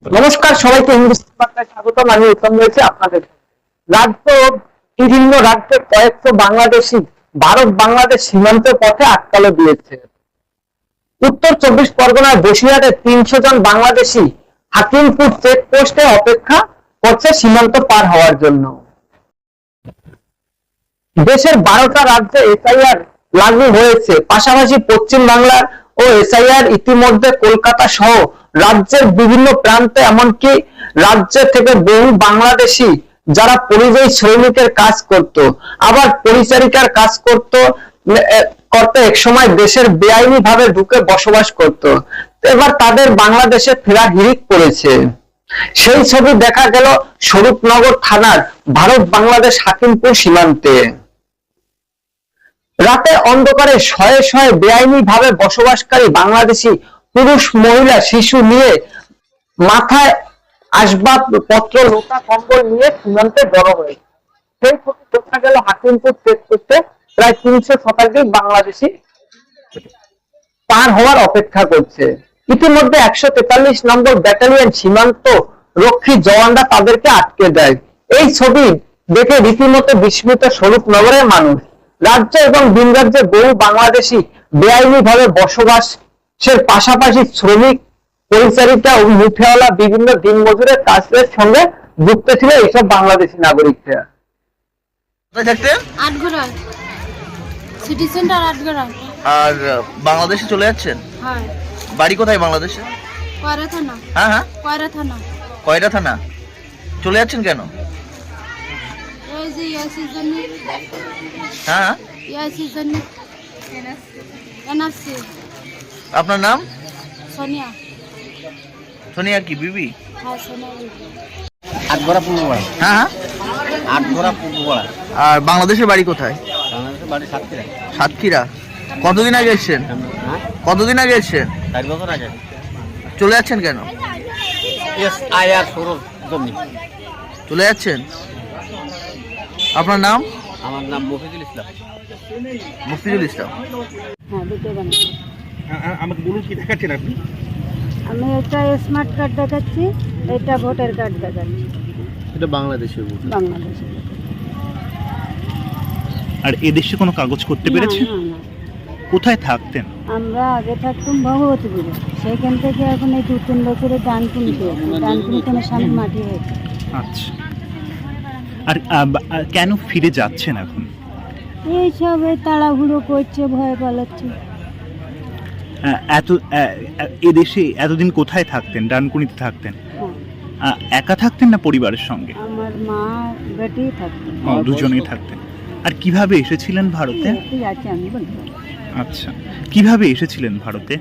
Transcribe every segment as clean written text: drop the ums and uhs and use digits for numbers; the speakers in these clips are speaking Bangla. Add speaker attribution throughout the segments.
Speaker 1: নমস্কার, সবাইকে হিন্দুস্তান বার্তায় স্বাগতম। আমি উত্তম রয়েছে আপনাদের। রাজ্য বিভিন্ন রাজ্যের কয়েকশো বাংলাদেশি ভারত বাংলাদেশ সীমান্ত পথে আটকালো দিয়েছে। উত্তর 24 পরগনার বসিরহাটে 300 জন বাংলাদেশি হাকিমপুর চেকপোস্টে অপেক্ষা করছে সীমান্ত পার হওয়ার জন্য। দেশের 12টা রাজ্যে এসআইআর লাগু হয়েছে, পাশাপাশি পশ্চিম বাংলার ও এসআইআর ইতিমধ্যে কলকাতা সহ রাজ্যের বিভিন্ন প্রান্তে, এমনকি রাজ্য থেকে বহু বাংলাদেশি যারা পরিযায়ী শ্রমিকের কাজ করত, আবার পরিচারিকার কাজ করতে একসময় দেশের বেআইনি ভাবে ঢুকে বসবাস করত, এবার তাদের বাংলাদেশে ফেরা হিড়িক পড়েছে। সেই ছবি দেখা গেল স্বরূপনগর থানার ভারত বাংলাদেশ হাকিমপুর সীমান্তে। রাতে অন্ধকারে শয়ে শয়ে বেআইনি ভাবে বসবাসকারী বাংলাদেশি পুরুষ, মহিলা, শিশু নিয়ে মাথায় আসবাবপত্র, লোটা, কম্বল নিয়ে সীমান্তে জড়ো হয়েছে। সেই ছবি দেখা গেল হাকিমপুর চেকপোস্টে। প্রায় 300 শতাধিক বাংলাদেশি পার হওয়ার অপেক্ষা করছে। ইতিমধ্যে 143 নম্বর ব্যাটালিয়ন সীমান্ত রক্ষী জওয়ানরা তাদেরকে আটকে দেয়। এই ছবি দেখে রীতিমতো বিস্মিত স্বরূপনগরের মানুষ। রাজ্য এবং ভিন রাজ্যে বহু বাংলাদেশি বেআইনি ভাবে বসবাসের পাশাপাশি শ্রমিক, পরিচারিকা ও মুঠেওয়ালা বিভিন্ন দিনমজুরের কাজের সঙ্গে যুক্ত ছিল এইসব বাংলাদেশি নাগরিকরা।
Speaker 2: Atghara city centre Atghara.
Speaker 3: আর বাংলাদেশে চলে যাচ্ছেন?
Speaker 2: হ্যাঁ।
Speaker 3: বাড়ি কোথায় বাংলাদেশে?
Speaker 2: কয়রা থানা।
Speaker 3: হ্যাঁ হ্যাঁ,
Speaker 2: কয়রা থানা।
Speaker 3: কয়রা থানা। চলে যাচ্ছেন কেন?
Speaker 2: এই যে ইয়াসির জন্য।
Speaker 3: হ্যাঁ,
Speaker 2: ইয়াসির জন্য। এনআরসি।
Speaker 3: আপনার নাম?
Speaker 2: সোনিয়া।
Speaker 3: সোনিয়া কি বিবি?
Speaker 2: হ্যাঁ, সোনিয়া বিবি।
Speaker 4: আটঘরা পূর্বপাড়া।
Speaker 3: হ্যাঁ হ্যাঁ।
Speaker 4: আটঘরা পূর্বপাড়া।
Speaker 3: আর বাংলাদেশের বাড়ি কোথায়?
Speaker 4: বাংলাদেশের বাড়ি সাতক্ষীরা।
Speaker 3: সাতক্ষীরা। কতদিন আগে এসছেন?
Speaker 4: হ্যাঁ,
Speaker 3: কতদিন আগে এসছেন?
Speaker 4: 4 বছর আগে।
Speaker 3: চলে যাচ্ছেন কেন?
Speaker 4: এসআইআর শুরুর জন্য
Speaker 3: চলে যাচ্ছেন। আপনার নাম?
Speaker 4: আমার নাম মফিজুল ইসলাম।
Speaker 3: মুফতিজুল ইসলাম।
Speaker 2: হ্যাঁ, দুটো বানাই।
Speaker 5: আমাকে বলুন কি দেখাচ্ছেন আপনি?
Speaker 2: আমি একটা স্মার্ট কার্ড দেখাচ্ছি, এটা ভোটার কার্ড দেখাচ্ছি।
Speaker 4: এটা বাংলাদেশের ভোট।
Speaker 2: বাংলাদেশে।
Speaker 5: আর এদেশে কোনো কাগজ করতে পেরেছেন?
Speaker 2: না, না,
Speaker 5: কোথায় থাকতেন?
Speaker 2: আমরা আগে থাকতাম ভগবতীপুরে, সেখান থেকে এখন এই 2-3 বছরে ডানকুনিতে। ডানকুনি সামনে মাটি হয়েছে।
Speaker 5: আচ্ছা। আর কেন ফিরে যাচ্ছেন এখন?
Speaker 2: এইসব তাড়াহুড়ো করছে, ভয় পালাচ্ছে।
Speaker 5: এদেশে এতদিন কোথায় থাকতেন? ডানকুনিতে থাকতেন?
Speaker 2: হ্যাঁ,
Speaker 5: একা থাকতেন না পরিবারের সঙ্গে?
Speaker 2: আমার মা বেটি থাকতো।
Speaker 5: দুজনেই থাকতেন। আর কিভাবে এসেছিলেন ভারতে?
Speaker 2: ঠিক আছে, আমি বলবো।
Speaker 5: আচ্ছা, কিভাবে এসেছিলেন ভারতে?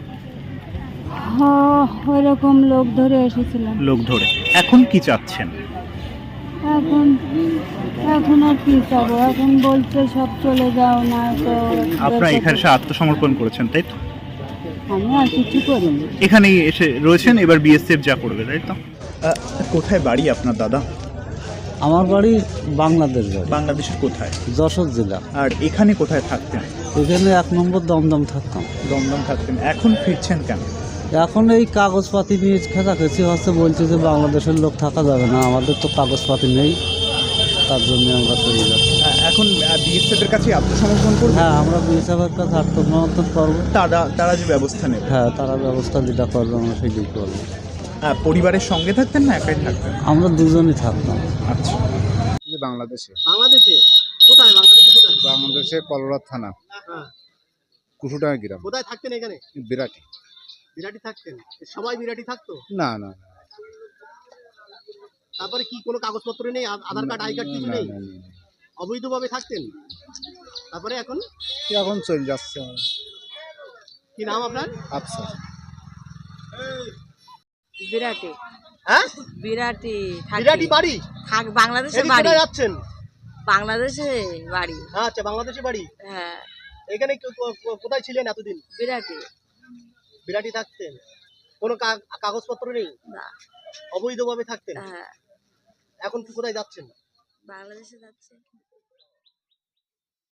Speaker 2: ওইরকম লোক ধরে এসেছিলাম।
Speaker 5: লোক ধরে। এখন কি চাচ্ছেন?
Speaker 2: এখন এখন আর কি চাবো? এখন বলছে সব চলে যাও না তো।
Speaker 5: আপনারা এখানে এসে আত্মসমর্পণ করেছেন, তাই তো?
Speaker 2: আমি আর কিছু করিনি।
Speaker 5: এখানেই এসে রয়েছেন, এবার বিএসএফ যা করবে, তাই তো? কোথায় বাড়ি আপনার দাদা?
Speaker 6: আমার বাড়ি বাংলাদেশ বাড়ি।
Speaker 5: বাংলাদেশের কোথায়?
Speaker 6: যশোর জেলা।
Speaker 5: আর এখানে কোথায় থাকতেন?
Speaker 6: এখানে 1 নম্বর দমদম থাকতাম।
Speaker 5: দমদম থাকতেন। এখন ফিরছেন কেন?
Speaker 6: এখন এই কাগজপাতি নিয়ে খেতাখেচি হচ্ছে, বলছে যে বাংলাদেশের লোক থাকা যাবে না, আমাদের তো কাগজপাতি নেই, তার জন্য আমরা চলে যাচ্ছি।
Speaker 5: এখন বিএসএফ এর কাছে আত্মসমর্পণ করবেন?
Speaker 6: হ্যাঁ, আমরা বিএসএফের কাছে আত্মসমর্পণ করবো।
Speaker 5: তারা যে ব্যবস্থা নেবে।
Speaker 6: হ্যাঁ, তারা ব্যবস্থা যেটা করবে আমরা সেটাই করবো।
Speaker 5: পরিবারের সঙ্গে থাকতেন না একাই থাকতেন?
Speaker 6: আমরা দুজনই থাকতাম।
Speaker 5: আচ্ছা।
Speaker 7: বাংলাদেশে
Speaker 4: কোথায়? বাংলাদেশে কোথায়?
Speaker 7: বাংলাদেশে কলরা থানা,
Speaker 4: হ্যাঁ।
Speaker 7: কুসুডাঙ্গা গ্রাম,
Speaker 4: কোথায় থাকতেন এখানে?
Speaker 7: বিরাটি।
Speaker 4: বিরাটি থাকতেন? সবাই বিরাটি থাকতো?
Speaker 7: না না না,
Speaker 4: তারপরে কি কোনো কাগজপত্র নেই? আধার কার্ড, আই কার্ড কিছু
Speaker 7: না,
Speaker 4: নেই?
Speaker 7: না, না, না।
Speaker 4: অবৈধভাবে থাকতেন? তারপরে এখন
Speaker 7: এখন চলে যাচ্ছে।
Speaker 4: কি নাম আপনার?
Speaker 7: আফসার।
Speaker 8: বিরাটি।
Speaker 4: হ্যাঁ,
Speaker 8: বিরাটি
Speaker 4: বিরাটি বাড়ি?
Speaker 8: থাক বাংলাদেশে
Speaker 4: এদিকে
Speaker 8: বাড়ি।
Speaker 4: কোথায় যাচ্ছেন?
Speaker 8: বাংলাদেশে বাড়ি।
Speaker 4: আচ্ছা, বাংলাদেশে বাড়ি।
Speaker 8: হ্যাঁ,
Speaker 4: এখানে কোথায় ছিলেন এতদিন?
Speaker 8: বিরাটি।
Speaker 4: বিরাটি থাকতেন? কোনো কাগজপত্র নেই?
Speaker 8: না।
Speaker 4: অবৈধভাবে থাকতেন?
Speaker 8: হ্যাঁ,
Speaker 4: এখন কোথায় যাচ্ছেন?
Speaker 8: বাংলাদেশে যাচ্ছে।